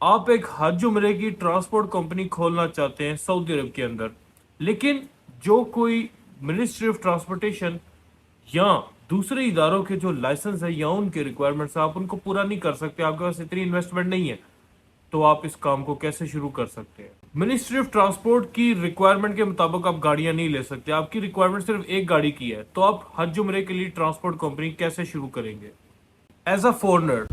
آپ ایک حج عمرے کی ٹرانسپورٹ کمپنی کھولنا چاہتے ہیں سعودی عرب کے اندر، لیکن جو کوئی منسٹری آف ٹرانسپورٹیشن یا دوسرے اداروں کے جو لائسنس ہے یا ان کے ریکوائرمنٹس آپ ان کو پورا نہیں کر سکتے، آپ کے پاس اتنی انویسٹمنٹ نہیں ہے، تو آپ اس کام کو کیسے شروع کر سکتے ہیں؟ منسٹری آف ٹرانسپورٹ کی ریکوائرمنٹ کے مطابق آپ گاڑیاں نہیں لے سکتے، آپ کی ریکوائرمنٹ صرف ایک گاڑی کی ہے، تو آپ حج عمرے کے لیے ٹرانسپورٹ کمپنی کیسے شروع کریں گے؟ ایز اے فورنر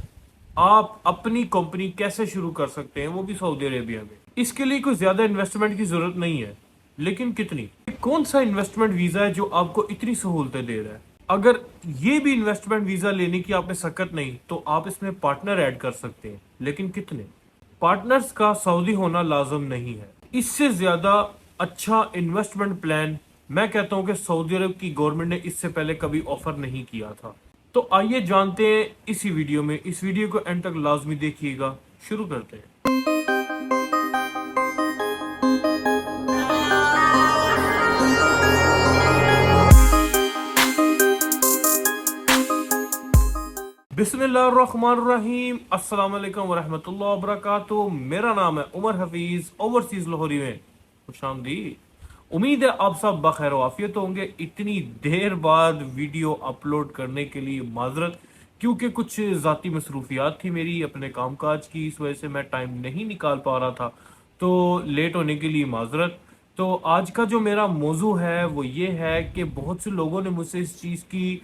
آپ اپنی کمپنی کیسے شروع کر سکتے ہیں، وہ بھی سعودی عربیہ میں؟ اس کے لیے کوئی زیادہ انویسٹمنٹ کی ضرورت نہیں ہے، لیکن کتنی؟ کون سا انویسٹمنٹ ویزا ہے جو آپ کو اتنی سہولتیں دے رہا ہے؟ اگر یہ بھی انویسٹمنٹ ویزا لینے کی آپ نے سکت نہیں تو آپ اس میں پارٹنر ایڈ کر سکتے ہیں، لیکن کتنے؟ پارٹنرز کا سعودی ہونا لازم نہیں ہے۔ اس سے زیادہ اچھا انویسٹمنٹ پلان میں کہتا ہوں کہ سعودی عرب کی گورنمنٹ نے اس سے پہلے کبھی آفر نہیں کیا تھا۔ تو آئیے جانتے ہیں اسی ویڈیو میں، اس ویڈیو کو اینڈ تک لازمی دیکھیے گا۔ شروع کرتے ہیں۔ بسم اللہ الرحمن الرحیم، السلام علیکم ورحمۃ اللہ وبرکاتہ۔ میرا نام ہے عمر حفیظ، اوورسیز لاہوری میں خوش آمدید۔ امید ہے آپ سب بخیر و عافیت ہوں گے۔ اتنی دیر بعد ویڈیو اپلوڈ کرنے کے لیے معذرت، کیونکہ کچھ ذاتی مصروفیات تھی میری اپنے کام کاج کی، اس وجہ سے میں ٹائم نہیں نکال پا رہا تھا، تو لیٹ ہونے کے لیے معذرت۔ تو آج کا جو میرا موضوع ہے وہ یہ ہے کہ بہت سے لوگوں نے مجھ سے اس چیز کی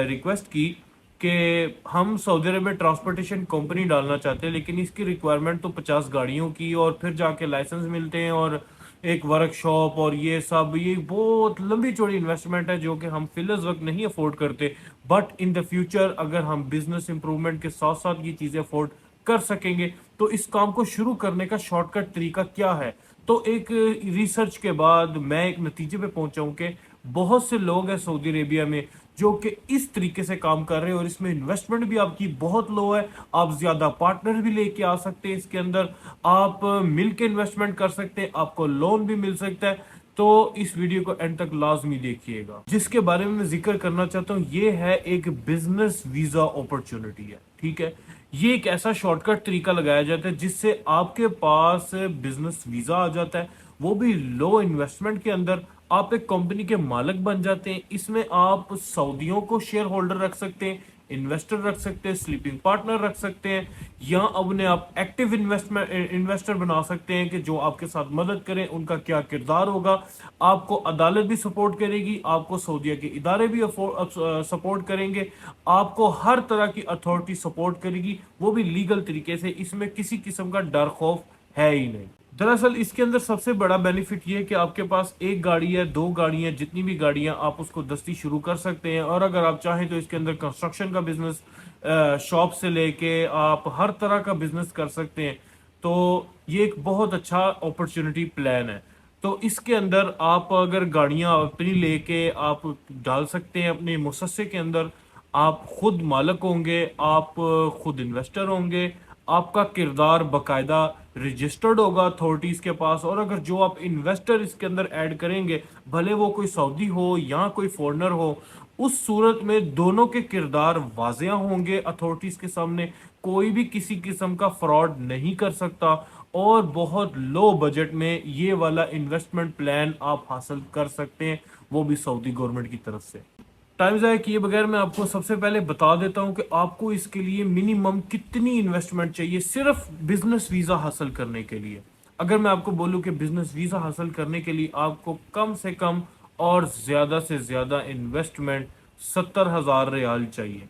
ریکویسٹ کی کہ ہم سعودی عرب میں ٹرانسپورٹیشن کمپنی ڈالنا چاہتے ہیں، لیکن اس کی ریکوائرمنٹ تو 50 گاڑیوں کی، اور پھر جا کے لائسنس ملتے ہیں اور ایک ورک شاپ اور یہ سب، یہ بہت لمبی چوڑی انویسٹمنٹ ہے جو کہ ہم فی الوقت وقت نہیں افورڈ کرتے، بٹ ان دا فیوچر اگر ہم بزنس امپرومنٹ کے ساتھ ساتھ یہ چیزیں افورڈ کر سکیں گے تو اس کام کو شروع کرنے کا شارٹ کٹ طریقہ کیا ہے؟ تو ایک ریسرچ کے بعد میں ایک نتیجے پہ پہنچا ہوں کہ بہت سے لوگ ہیں سعودی عربیہ میں جو کہ اس طریقے سے کام کر رہے ہیں، اور اس میں انویسٹمنٹ بھی آپ کی بہت لو ہے، آپ زیادہ پارٹنر بھی لے کے آ سکتے ہیں، اس کے اندر آپ مل کے انویسٹمنٹ کر سکتے ہیں، آپ کو لون بھی مل سکتا ہے۔ تو اس ویڈیو کو اینڈ تک لازمی دیکھیے گا۔ جس کے بارے میں ذکر کرنا چاہتا ہوں یہ ہے ایک بزنس ویزا اپرچونٹی ہے، ٹھیک ہے؟ یہ ایک ایسا شارٹ کٹ طریقہ لگایا جاتا ہے جس سے آپ کے پاس بزنس ویزا آ جاتا ہے، وہ بھی لو انویسٹمنٹ کے اندر۔ آپ ایک کمپنی کے مالک بن جاتے ہیں، اس میں آپ سعودیوں کو شیئر ہولڈر رکھ سکتے ہیں، انویسٹر رکھ سکتے ہیں، سلیپنگ پارٹنر رکھ سکتے ہیں، یا اپنے آپ ایکٹیو انویسٹر بنا سکتے ہیں کہ جو آپ کے ساتھ مدد کریں، ان کا کیا کردار ہوگا۔ آپ کو عدالت بھی سپورٹ کرے گی، آپ کو سعودیہ کے ادارے بھی سپورٹ کریں گے، آپ کو ہر طرح کی اتھارٹی سپورٹ کرے گی، وہ بھی لیگل طریقے سے۔ اس میں کسی قسم کا ڈر خوف ہے ہی نہیں۔ دراصل اس کے اندر سب سے بڑا بینیفٹ یہ ہے کہ آپ کے پاس ایک گاڑی ہے، دو گاڑیاں، جتنی بھی گاڑیاں، آپ اس کو دستی شروع کر سکتے ہیں، اور اگر آپ چاہیں تو اس کے اندر کنسٹرکشن کا بزنس، شاپ سے لے کے آپ ہر طرح کا بزنس کر سکتے ہیں۔ تو یہ ایک بہت اچھا اپرچونٹی پلان ہے۔ تو اس کے اندر آپ اگر گاڑیاں اپنی لے کے آپ ڈال سکتے ہیں اپنے مؤسسے کے اندر، آپ خود مالک ہوں گے، آپ خود انویسٹر ہوں گے، آپ کا کردار باقاعدہ رجسٹرڈ ہوگا اتھارٹیز کے پاس، اور اگر جو آپ انویسٹر اس کے اندر ایڈ کریں گے، بھلے وہ کوئی سعودی ہو یا کوئی فورنر ہو، اس صورت میں دونوں کے کردار واضح ہوں گے اتھارٹیز کے سامنے، کوئی بھی کسی قسم کا فراڈ نہیں کر سکتا، اور بہت لو بجٹ میں یہ والا انویسٹمنٹ پلان آپ حاصل کر سکتے ہیں، وہ بھی سعودی گورنمنٹ کی طرف سے۔ ٹائم ضائع کیے بغیر میں آپ کو سب سے پہلے بتا دیتا ہوں کہ آپ کو اس کے لیے منیمم کتنی انویسٹمنٹ چاہیے صرف بزنس ویزا حاصل کرنے کے لیے۔ اگر میں آپ کو بولوں کہ بزنس ویزا حاصل کرنے کے لیے آپ کو کم سے کم اور زیادہ سے زیادہ انویسٹمنٹ 70,000 ریال چاہیے،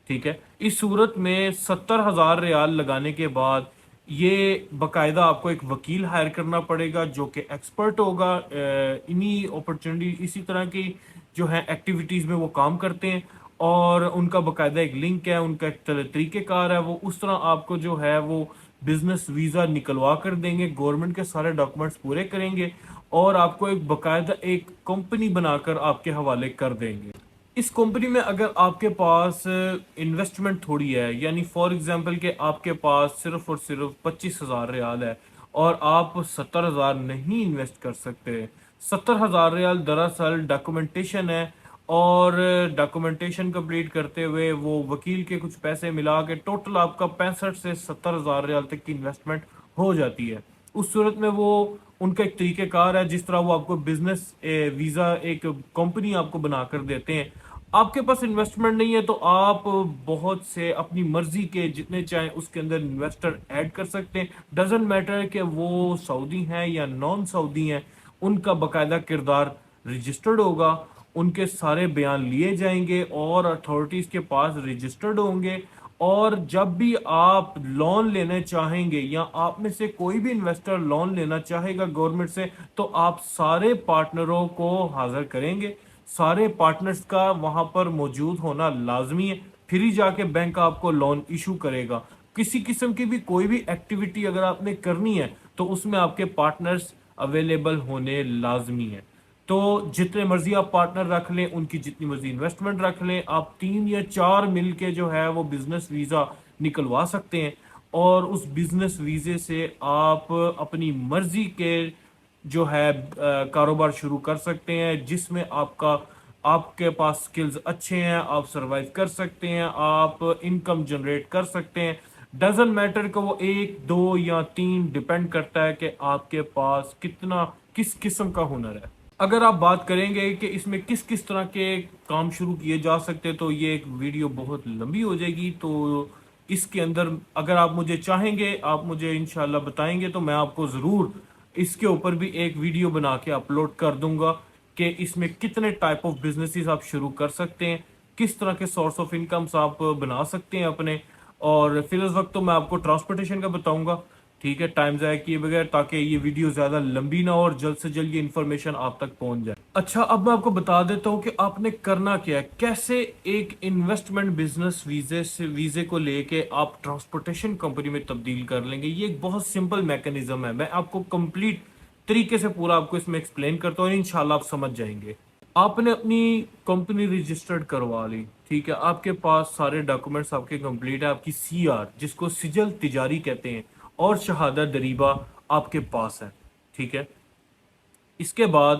ٹھیک ہے؟ اس صورت میں 70,000 ریال لگانے کے بعد یہ باقاعدہ آپ کو ایک وکیل ہائر کرنا پڑے گا جو کہ ایکسپرٹ ہوگا انہی اپرچونٹی، اسی طرح کی جو ہے ایکٹیویٹیز میں وہ کام کرتے ہیں، اور ان کا باقاعدہ ایک لنک ہے، ان کا ایک طریقہ کار ہے، وہ اس طرح آپ کو جو ہے وہ بزنس ویزا نکلوا کر دیں گے، گورنمنٹ کے سارے ڈاکومنٹس پورے کریں گے، اور آپ کو ایک باقاعدہ ایک کمپنی بنا کر آپ کے حوالے کر دیں گے۔ اس کمپنی میں اگر آپ کے پاس انویسٹمنٹ تھوڑی ہے، یعنی فار ایگزامپل کہ آپ کے پاس صرف اور صرف 25,000 ریال ہے اور آپ 70,000 نہیں انویسٹ کر سکتے، 70,000 ریال دراصل ڈاکومنٹیشن ہے، اور ڈاکومنٹیشن کمپلیٹ کرتے ہوئے وہ وکیل کے کچھ پیسے ملا کے ٹوٹل آپ کا 65 سے 70 ہزار ریال تک کی انویسٹمنٹ ہو جاتی ہے۔ اس صورت میں وہ ان کا ایک طریقہ کار ہے جس طرح وہ آپ کو بزنس ویزا ایک کمپنی آپ کو بنا کر دیتے ہیں۔ آپ کے پاس انویسٹمنٹ نہیں ہے تو آپ بہت سے اپنی مرضی کے جتنے چاہیں اس کے اندر انویسٹر ایڈ کر سکتے ہیں، ڈزنٹ میٹر کہ وہ سعودی ہیں یا نان سعودی ہیں، ان کا باقاعدہ کردار رجسٹرڈ ہوگا، ان کے سارے بیان لیے جائیں گے اور اتھارٹیز کے پاس رجسٹرڈ ہوں گے، اور جب بھی آپ لون لینے چاہیں گے یا آپ میں سے کوئی بھی انویسٹر لون لینا چاہے گا گورنمنٹ سے تو آپ سارے پارٹنروں کو حاضر کریں گے، سارے پارٹنرز کا وہاں پر موجود ہونا لازمی ہے، پھر ہی جا کے بینک آپ کو لون ایشو کرے گا۔ کسی قسم کی بھی کوئی بھی ایکٹیویٹی اگر آپ نے کرنی ہے تو اس میں آپ کے پارٹنرز اویلیبل ہونے لازمی ہے۔ تو جتنے مرضی آپ پارٹنر رکھ لیں، ان کی جتنی مرضی انویسٹمنٹ رکھ لیں، آپ 3 یا 4 مل کے جو ہے وہ بزنس ویزا نکلوا سکتے ہیں، اور اس بزنس ویزے سے آپ اپنی مرضی کے جو ہے کاروبار شروع کر سکتے ہیں، جس میں آپ کے پاس سکلز اچھے ہیں، آپ سروائیو کر سکتے ہیں، آپ انکم جنریٹ کر سکتے ہیں۔ ڈزنٹ میٹر کہ وہ 1 2 یا 3 ڈپینڈ کرتا ہے کہ آپ کے پاس کس قسم کا ہنر ہے۔ اگر آپ بات کریں گے کہ اس میں کس کس طرح کے کام شروع کیے جا سکتے تو یہ ایک ویڈیو بہت لمبی ہو جائے گی، تو اس کے اندر اگر آپ مجھے چاہیں گے، آپ مجھے انشاءاللہ بتائیں گے تو میں آپ کو ضرور اس کے اوپر بھی ایک ویڈیو بنا کے اپلوڈ کر دوں گا کہ اس میں کتنے ٹائپ آف بزنسز آپ شروع کر سکتے ہیں، کس طرح کے سورس آف انکمز آپ بنا سکتے ہیں اپنے۔ اور فی الوقت وقت تو میں آپ کو ٹرانسپورٹیشن کا بتاؤں گا، ٹھیک ہے، ٹائم ضائع کیے بغیر، تاکہ یہ ویڈیو زیادہ لمبی نہ ہو اور جلد سے جلد یہ انفارمیشن آپ تک پہنچ جائے۔ اچھا، اب میں آپ کو بتا دیتا ہوں کہ آپ نے کرنا کیا ہے، کیسے ایک انویسٹمنٹ بزنس ویزے کو لے کے آپ ٹرانسپورٹیشن کمپنی میں تبدیل کر لیں گے۔ یہ ایک بہت سمپل میکانزم ہے، میں آپ کو کمپلیٹ طریقے سے پورا آپ کو اس میں ایکسپلین کرتا ہوں، انشاءاللہ آپ سمجھ جائیں گے۔ آپ نے اپنی کمپنی رجسٹرڈ کروا لی، ٹھیک ہے، آپ کے پاس سارے ڈاکومنٹس آپ کے کمپلیٹ ہے، آپ کی سی آر جس کو سجل تجاری کہتے ہیں اور شہادت دریبہ آپ کے پاس ہے، ٹھیک ہے۔ اس کے بعد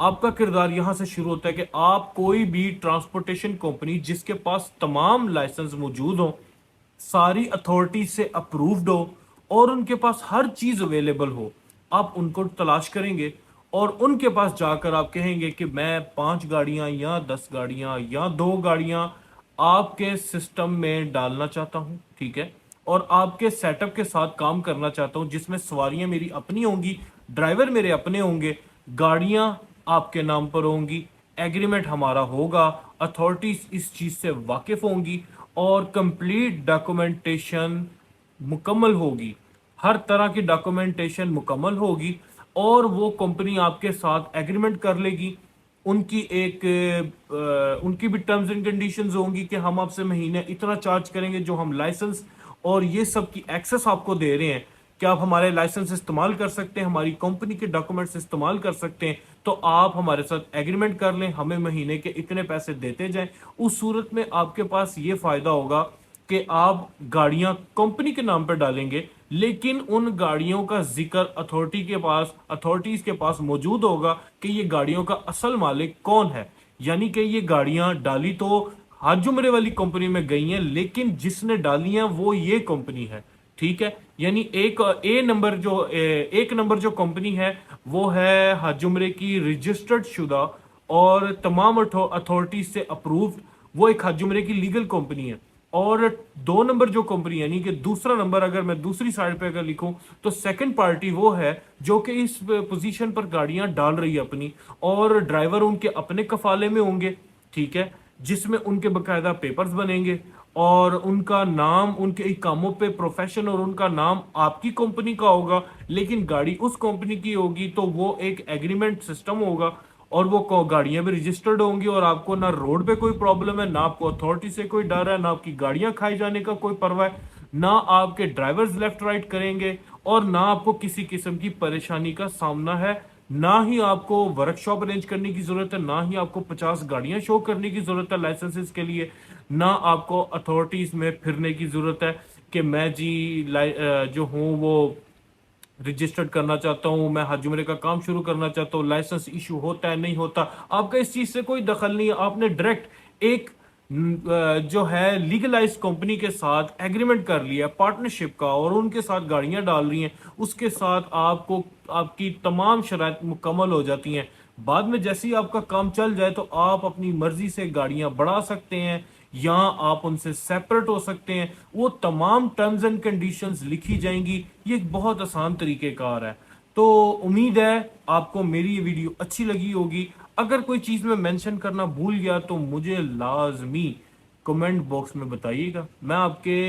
آپ کا کردار یہاں سے شروع ہوتا ہے کہ آپ کوئی بھی ٹرانسپورٹیشن کمپنی جس کے پاس تمام لائسنس موجود ہوں، ساری اتھارٹی سے اپرووڈ ہو اور ان کے پاس ہر چیز اویلیبل ہو، آپ ان کو تلاش کریں گے اور ان کے پاس جا کر آپ کہیں گے کہ میں 5 گاڑیاں یا 10 گاڑیاں یا 2 گاڑیاں آپ کے سسٹم میں ڈالنا چاہتا ہوں، ٹھیک ہے، اور آپ کے سیٹ اپ کے ساتھ کام کرنا چاہتا ہوں، جس میں سواریاں میری اپنی ہوں گی، ڈرائیور میرے اپنے ہوں گے، گاڑیاں آپ کے نام پر ہوں گی، ایگریمنٹ ہمارا ہوگا، اتھارٹیز اس چیز سے واقف ہوں گی اور کمپلیٹ ڈاکومنٹیشن مکمل ہوگی، ہر طرح کی ڈاکومنٹیشن مکمل ہوگی، اور وہ کمپنی آپ کے ساتھ ایگریمنٹ کر لے گی۔ ان کی بھی ٹرمز اینڈ کنڈیشنز ہوں گی کہ ہم آپ سے مہینے اتنا چارج کریں گے، جو ہم لائسنس اور یہ سب کی ایکسس آپ کو دے رہے ہیں کہ آپ ہمارے لائسنس استعمال کر سکتے ہیں، ہماری کمپنی کے ڈاکومنٹس استعمال کر سکتے ہیں، تو آپ ہمارے ساتھ ایگریمنٹ کر لیں، ہمیں مہینے کے اتنے پیسے دیتے جائیں۔ اس صورت میں آپ کے پاس یہ فائدہ ہوگا کہ آپ گاڑیاں کمپنی کے نام پر ڈالیں گے، لیکن ان گاڑیوں کا ذکر اتھارٹیز کے پاس موجود ہوگا کہ یہ گاڑیوں کا اصل مالک کون ہے، یعنی کہ یہ گاڑیاں ڈالی تو حج عمرے والی کمپنی میں گئی ہیں، لیکن جس نے ڈالی ہیں وہ یہ کمپنی ہے، ٹھیک ہے۔ یعنی ایک نمبر جو کمپنی ہے وہ ہے حج عمرے کی رجسٹرڈ شدہ اور تمام اتھارٹیز سے اپرووڈ، وہ ایک حج عمرے کی لیگل کمپنی ہے۔ اور 2 نمبر جو کمپنی، یعنی کہ دوسرا نمبر اگر میں دوسری سائڈ پہ اگر لکھوں تو سیکنڈ پارٹی وہ ہے جو کہ اس پوزیشن پر گاڑیاں ڈال رہی ہے اپنی، اور ڈرائیور ان کے اپنے کفالے میں ہوں گے، ٹھیک ہے، جس میں ان کے باقاعدہ پیپرز بنیں گے اور ان کا نام ان کے اقاموں پہ پروفیشن اور ان کا نام آپ کی کمپنی کا ہوگا، لیکن گاڑی اس کمپنی کی ہوگی، تو وہ ایک ایگریمنٹ سسٹم ہوگا اور وہ گاڑیاں بھی رجسٹرڈ ہوں گی، اور آپ کو نہ روڈ پہ کوئی پرابلم ہے، نہ آپ کو اتھارٹی سے کوئی ڈر ہے، نہ آپ کی گاڑیاں کھائی جانے کا کوئی پرواہ ہے، نہ آپ کے ڈرائیورز لیفٹ رائٹ کریں گے، اور نہ آپ کو کسی قسم کی پریشانی کا سامنا ہے، نہ ہی آپ کو ورک شاپ ارینج کرنے کی ضرورت ہے، نہ ہی آپ کو 50 گاڑیاں شو کرنے کی ضرورت ہے لائسنسز کے لیے، نہ آپ کو اتھارٹیز میں پھرنے کی ضرورت ہے کہ میں جی جو ہوں وہ رجسٹرڈ کرنا چاہتا ہوں، میں حج عمرے کا کام شروع کرنا چاہتا ہوں، لائسنس ایشو ہوتا ہے نہیں ہوتا، آپ کا اس چیز سے کوئی دخل نہیں ہے. آپ نے ڈائریکٹ ایک جو ہے لیگلائز کمپنی کے ساتھ ایگریمنٹ کر لیا پارٹنرشپ کا، اور ان کے ساتھ گاڑیاں ڈال رہی ہیں، اس کے ساتھ آپ کو آپ کی تمام شرائط مکمل ہو جاتی ہیں. بعد میں جیسے ہی آپ کا کام چل جائے تو آپ اپنی مرضی سے گاڑیاں بڑھا سکتے ہیں یا آپ ان سے سیپریٹ ہو سکتے ہیں. وہ تمام ٹرمز اینڈ کنڈیشنز لکھی جائیں گی. یہ ایک بہت آسان طریقہ کار ہے. تو امید ہے آپ کو میری یہ ویڈیو اچھی لگی ہوگی. اگر کوئی چیز میں مینشن کرنا بھول گیا تو مجھے لازمی کمنٹ باکس میں بتائیے گا، میں آپ کے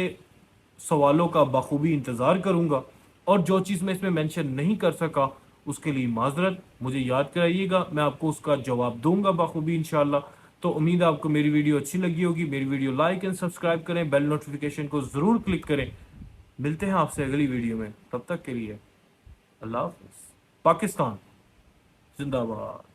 سوالوں کا بخوبی انتظار کروں گا. اور جو چیز میں اس میں مینشن نہیں کر سکا اس کے لیے معذرت، مجھے یاد کرائیے گا، میں آپ کو اس کا جواب دوں گا بخوبی انشاءاللہ. تو امید ہے آپ کو میری ویڈیو اچھی لگی ہوگی. میری ویڈیو لائک اینڈ سبسکرائب کریں، بیل نوٹیفیکیشن کو ضرور کلک کریں. ملتے ہیں آپ سے اگلی ویڈیو میں، تب تک کے لیے اللہ حافظ. پاکستان زندہ باد.